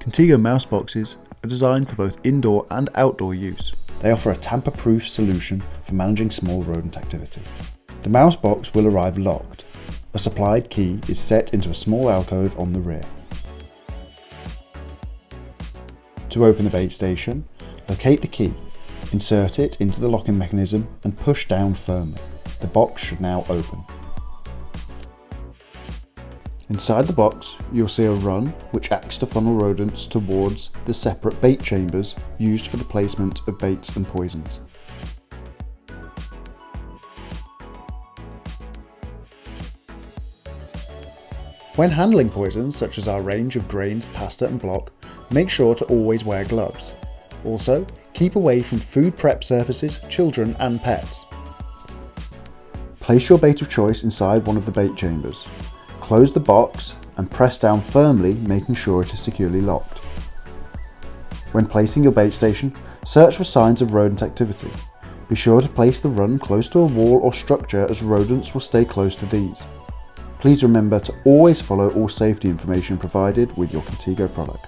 Contego mouse boxes are designed for both indoor and outdoor use. They offer a tamper-proof solution for managing small rodent activity. The mouse box will arrive locked. A supplied key is set into a small alcove on the rear. To open the bait station, locate the key, insert it into the locking mechanism and push down firmly. The box should now open. Inside the box, you'll see a run which acts to funnel rodents towards the separate bait chambers used for the placement of baits and poisons. When handling poisons such as our range of grains, pasta and block, make sure to always wear gloves. Also, keep away from food prep surfaces, children and pets. Place your bait of choice inside one of the bait chambers. Close the box and press down firmly, making sure it is securely locked. When placing your bait station, search for signs of rodent activity. Be sure to place the run close to a wall or structure, as rodents will stay close to these. Please remember to always follow all safety information provided with your Contego product.